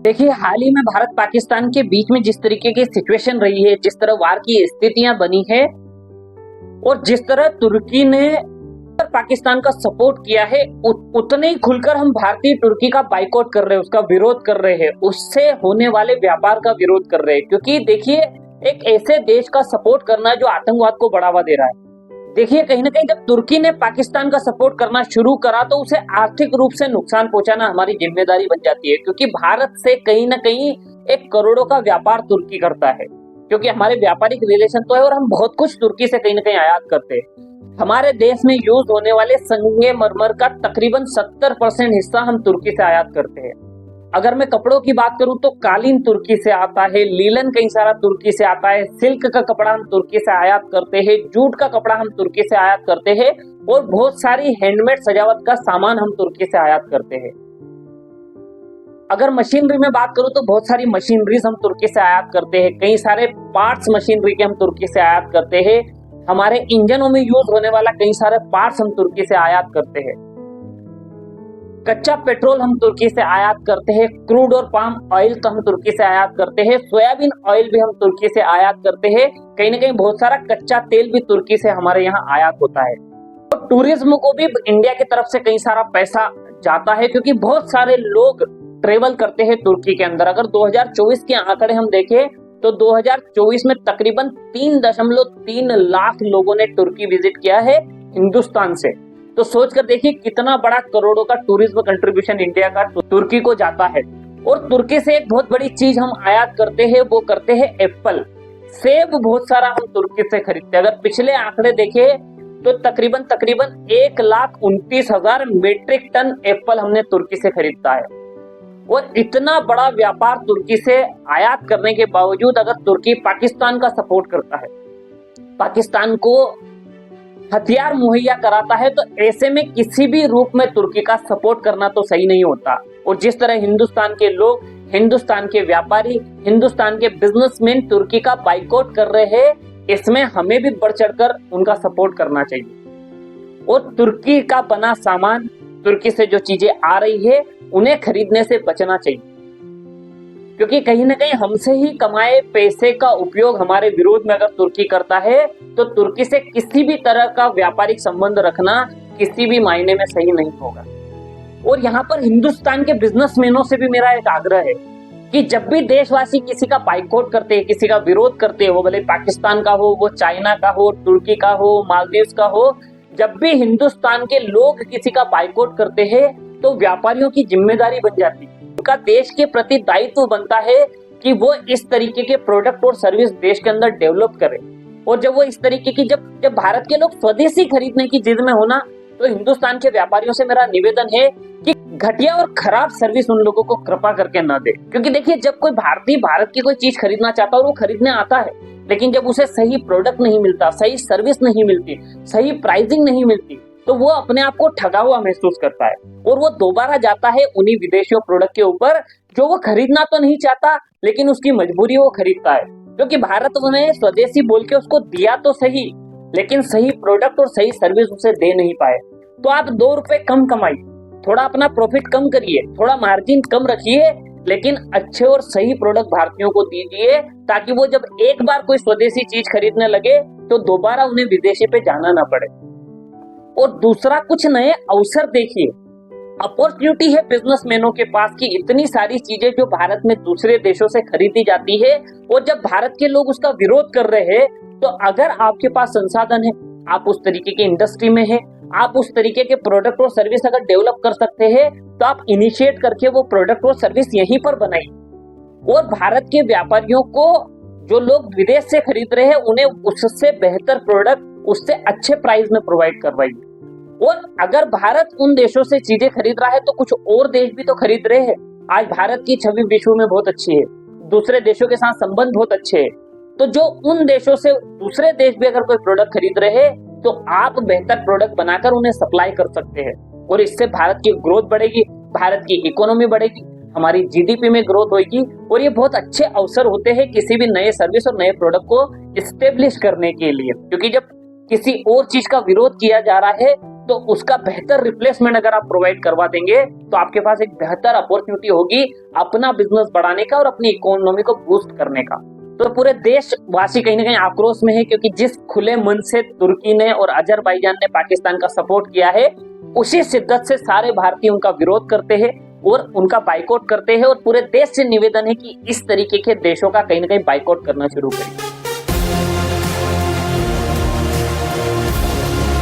देखिए, हाल ही में भारत पाकिस्तान के बीच में जिस तरीके की सिचुएशन रही है, जिस तरह वार की स्थितियां बनी है और जिस तरह तुर्की ने पाकिस्तान का सपोर्ट किया है, उतने ही खुलकर हम भारतीय तुर्की का बाइकआउट कर रहे हैं, उसका विरोध कर रहे हैं, उससे होने वाले व्यापार का विरोध कर रहे हैं। क्योंकि देखिए, एक ऐसे देश का सपोर्ट करना जो आतंकवाद को बढ़ावा दे रहा है। देखिए, कहीं ना कहीं जब तुर्की ने पाकिस्तान का सपोर्ट करना शुरू करा तो उसे आर्थिक रूप से नुकसान पहुंचाना हमारी जिम्मेदारी बन जाती है। क्योंकि भारत से कहीं ना कहीं एक करोड़ों का व्यापार तुर्की करता है, क्योंकि हमारे व्यापारिक रिलेशन तो है और हम बहुत कुछ तुर्की से कहीं ना कहीं आयात करते हैं। हमारे देश में यूज होने वाले संगमरमर का तकरीबन 70% हिस्सा हम तुर्की से आयात करते हैं। अगर मैं कपड़ों की बात करूं तो कालीन तुर्की से आता है, लीलन कई सारा तुर्की से आता है, सिल्क का कपड़ा हम तुर्की से आयात करते हैं, जूट का कपड़ा हम तुर्की से आयात करते हैं और बहुत सारी हैंडमेड सजावट का सामान हम तुर्की से आयात करते हैं। अगर मशीनरी में बात करूं तो बहुत सारी मशीनरीज हम तुर्की से आयात करते हैं, कई सारे पार्ट्स मशीनरी के हम तुर्की से आयात करते हैं। हमारे इंजनों में यूज होने वाला कई सारे पार्ट्स हम तुर्की से आयात करते हैं। कच्चा पेट्रोल हम तुर्की से आयात करते हैं, क्रूड और पाम ऑयल तो हम तुर्की से आयात करते हैं, सोयाबीन ऑयल भी हम तुर्की से आयात करते हैं। कहीं ना कहीं बहुत सारा कच्चा तेल भी तुर्की से हमारे यहाँ आयात होता है। तो टूरिज्म को भी इंडिया की तरफ से कई सारा पैसा जाता है, क्योंकि बहुत सारे लोग ट्रेवल करते हैं तुर्की के अंदर। अगर 2024 के आंकड़े हम देखें तो 2024 में तकरीबन 3.3 लाख लोगों ने तुर्की विजिट किया है हिंदुस्तान से। तो सोचकर देखिए कितना बड़ा करोड़ों का टूरिज्म कंट्रीब्यूशन इंडिया का तुर्की को जाता है। और तुर्की से एक बहुत बड़ी चीज हम आयात करते हैं, वो करते हैं एप्पल। सेब बहुत सारा हम तुर्की से खरीदते हैं। अगर पिछले आंकड़े देखे तो तकरीबन 1,29,000 मीट्रिक टन एप्पल हमने तुर्की से खरीदा है। और इतना बड़ा व्यापार तुर्की से आयात करने के बावजूद अगर तुर्की पाकिस्तान का सपोर्ट करता है, पाकिस्तान को हथियार मुहैया कराता है, तो ऐसे में किसी भी रूप में तुर्की का सपोर्ट करना तो सही नहीं होता। और जिस तरह हिंदुस्तान के लोग, हिंदुस्तान के व्यापारी, हिंदुस्तान के बिजनेसमैन तुर्की का बाइकआउट कर रहे हैं, इसमें हमें भी बढ़ चढ़कर उनका सपोर्ट करना चाहिए। और तुर्की का बना सामान, तुर्की से जो चीजें आ रही है, उन्हें खरीदने से बचना चाहिए। क्योंकि कहीं ना कहीं हमसे ही कमाए पैसे का उपयोग हमारे विरोध में अगर तुर्की करता है, तो तुर्की से किसी भी तरह का व्यापारिक संबंध रखना किसी भी मायने में सही नहीं होगा। और यहाँ पर हिंदुस्तान के बिजनेसमैनों से भी मेरा एक आग्रह है कि जब भी देशवासी किसी का बाइकआउट करते हैं, किसी का विरोध करते हैं, वो भले पाकिस्तान का हो, वो चाइना का हो, तुर्की का हो, मालदीव्स का हो, जब भी हिंदुस्तान के लोग किसी का बाइकआउट करते हैं तो व्यापारियों की जिम्मेदारी बन जाती है, उनका देश के प्रति दायित्व बनता है कि वो इस तरीके के प्रोडक्ट और सर्विस देश के अंदर डेवलप करें। और जब वो इस तरीके की जब भारत के लोग स्वदेशी खरीदने की जिद में होना, तो हिंदुस्तान के व्यापारियों से मेरा निवेदन है कि घटिया और खराब सर्विस उन लोगों को कृपा करके न दे। क्योंकि देखिए, जब कोई भारतीय भारत की कोई चीज खरीदना चाहता है और वो खरीदने आता है, लेकिन जब उसे सही प्रोडक्ट नहीं मिलता, सही सर्विस नहीं मिलती, सही प्राइसिंग नहीं मिलती, तो वो अपने आप को ठगा हुआ महसूस करता है और वो दोबारा जाता है उन्हीं विदेशियों प्रोडक्ट के ऊपर जो वो खरीदना तो नहीं चाहता, लेकिन उसकी मजबूरी वो खरीदता है। क्योंकि भारत ने स्वदेशी बोल के उसको दिया तो सही, लेकिन सही प्रोडक्ट और सही सर्विस उसे दे नहीं पाए। तो आप 2 रुपए कम कमाइए, थोड़ा अपना प्रॉफिट कम करिए, थोड़ा मार्जिन कम रखिए, लेकिन अच्छे और सही प्रोडक्ट भारतीयों को दीजिए, ताकि वो जब एक बार कोई स्वदेशी चीज खरीदने लगे तो दोबारा उन्हें विदेशी पे जाना ना पड़े। और दूसरा, कुछ नए अवसर देखिए। अपॉर्चुनिटी है बिजनेसमैनों के पास की इतनी सारी चीजें जो भारत में दूसरे देशों से खरीदी जाती है, और जब भारत के लोग उसका विरोध कर रहे हैं, तो अगर आपके पास संसाधन है, आप उस तरीके की इंडस्ट्री में है, आप उस तरीके के प्रोडक्ट और सर्विस अगर डेवलप कर सकते हैं, तो आप इनिशिएट करके वो प्रोडक्ट और सर्विस यहीं पर बनाइए। और भारत के व्यापारियों को, जो लोग विदेश से खरीद रहे हैं, उन्हें उससे बेहतर प्रोडक्ट, उससे अच्छे प्राइस में प्रोवाइड करवाइए। और अगर भारत उन देशों से चीजें खरीद रहा है, तो कुछ और देश भी तो खरीद रहे हैं। आज भारत की छवि विश्व में बहुत अच्छी है, दूसरे देशों के साथ संबंध बहुत अच्छे हैं। तो जो उन देशों से दूसरे देश भी अगर कोई प्रोडक्ट खरीद रहे हैं, तो आप बेहतर प्रोडक्ट बनाकर उन्हें सप्लाई कर सकते हैं। और इससे भारत की ग्रोथ बढ़ेगी, भारत की इकोनॉमी बढ़ेगी, हमारी जीडीपी में ग्रोथ होगी। और ये बहुत अच्छे अवसर होते हैं किसी भी नए सर्विस और नए प्रोडक्ट को इस्टेब्लिश करने के लिए। क्योंकि जब किसी और चीज का विरोध किया जा रहा है, तो उसका बेहतर रिप्लेसमेंट अगर आप प्रोवाइड करवा देंगे तो आपके पास एक बेहतर अपॉर्चुनिटी होगी अपना बिजनेस बढ़ाने का और अपनी इकोनॉमी को बूस्ट करने का। तो पूरे देशवासी कहीं ना कहीं आक्रोश में है, क्योंकि जिस खुले मन से तुर्की ने और अजरबैजान ने पाकिस्तान का सपोर्ट किया है, उसी शिद्दत से सारे भारतीय उनका विरोध करते हैं और उनका बाइकआउट करते हैं। और पूरे देश से निवेदन है कि इस तरीके के देशों का कहीं ना कहीं बाइकआउट करना शुरू करें।